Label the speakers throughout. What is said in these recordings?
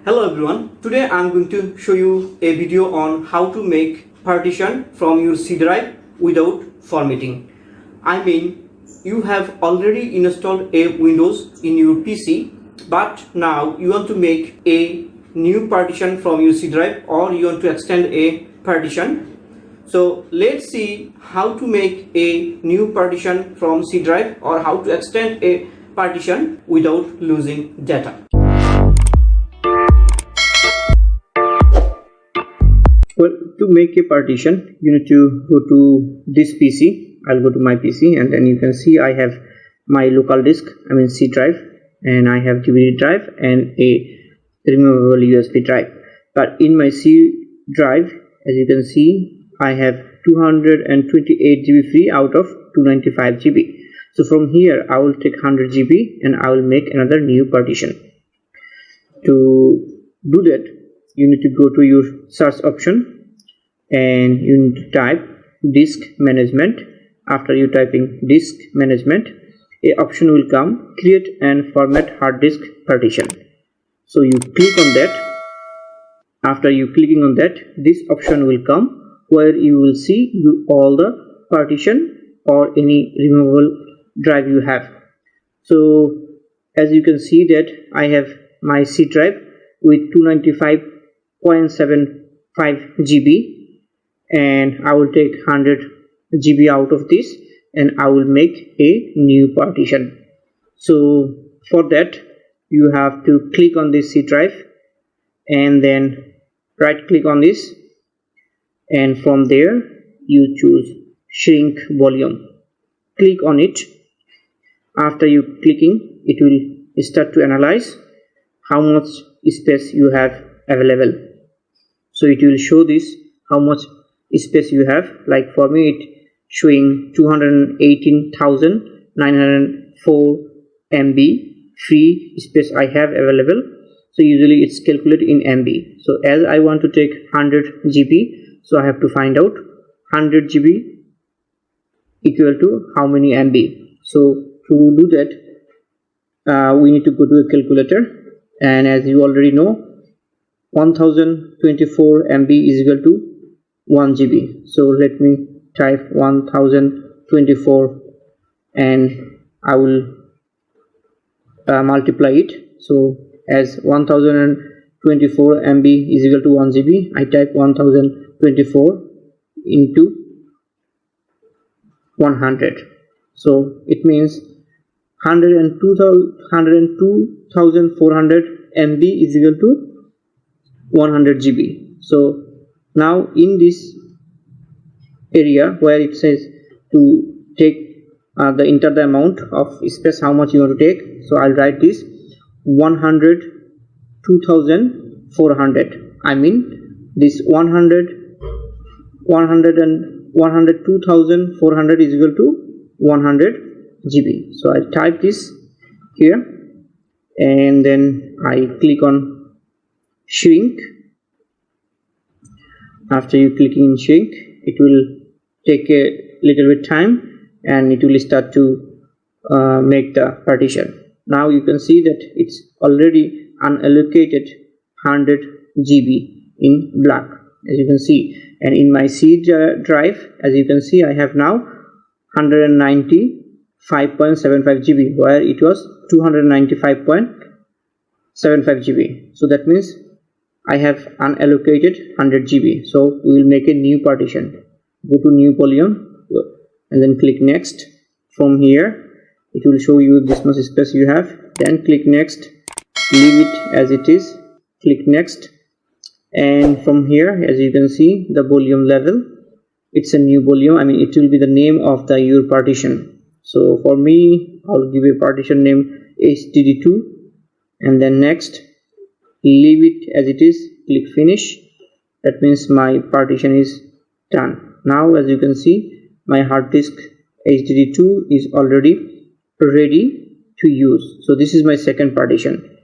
Speaker 1: Hello everyone, today I'm going to show you a video on how to make partition from your C drive without formatting. I mean, you have already installed a Windows in your PC, but now you want to make a new partition from your C drive, or you want to extend a partition. So let's see how to make a new partition from C drive or how to extend a partition without losing data. Well, to make a partition, you need to go to this PC. I'll go to my PC, and then you can see I have my local disk, C drive, and I have DVD drive and a removable USB drive. But in my C drive, as you can see, I have 228 GB free out of 295 GB. So from here, I will take 100 GB and I will make another new partition. To do that, you need to go to your search option and you need to type disk management. After you typing disk management, a option will come, create and format hard disk partition. So you click on that. After you clicking on that, this option will come where you will see all the partition or any removable drive you have. So as you can see that I have my C drive with 295.75 GB, and I will take 100 GB out of this and I will make a new partition. So for that, you have to click on this C drive and then right click on this, and from there you choose shrink volume. Click on it. After you clicking, it will start to analyze how much space you have available. So it will show this how much space you have. Like for me, it showing 218,904 MB free space I have available. So usually it's calculated in MB. So as I want to take 100 GB, so I have to find out 100 GB equal to how many MB. So to do that, we need to go to a calculator, and as you already know, 1024 MB is equal to 1 GB. So let me type 1024 and I will multiply it. So as 1024 MB is equal to 1 GB, I type 1024 into 100. So it means 102,400 MB is equal to 100 GB. So now in this area where it says to take enter the amount of space, how much you want to take, so I'll write this 102,400. I mean this 102,400 is equal to 100 GB. So I type this here and then I click on shrink. After you clicking in shrink, it will take a little bit time and it will start to make the partition. Now you can see that it's already unallocated 100 GB in black, as you can see. And in my C drive, as you can see, I have now 195.75 GB where it was 295.75 GB. So that means I have unallocated 100 GB. So we will make a new partition. Go to new polygon and then click next. From here it will show you this much space you have. Then click next, leave it as it is, click next, and from here as you can see the volume level, it's a new volume. It will be the name of your partition. So for me, I'll give a partition name HDD2 and then next, leave it as it is, click finish. That means my partition is done. Now as you can see, my hard disk HDD2 is already ready to use. So this is my second partition.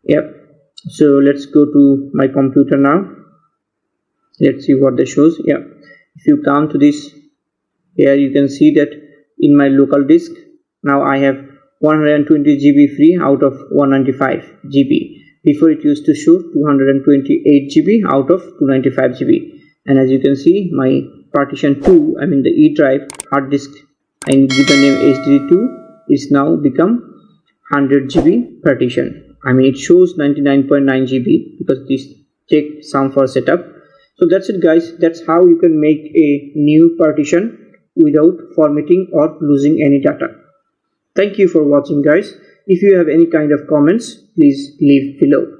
Speaker 1: Yep. So let's go to my computer now. Let's see what this shows. Yeah, if you come to this here, you can see that in my local disk now I have 120 GB free out of 195 GB, Before it used to show 228 GB out of 295 GB, and as you can see, my partition 2, I mean the E drive hard disk I give the name HDD2, is now become 100 GB partition. I mean it shows 99.9 GB because this take some for setup. So that's it guys, that's how you can make a new partition without formatting or losing any data. Thank you for watching guys. If you have any kind of comments, please leave below.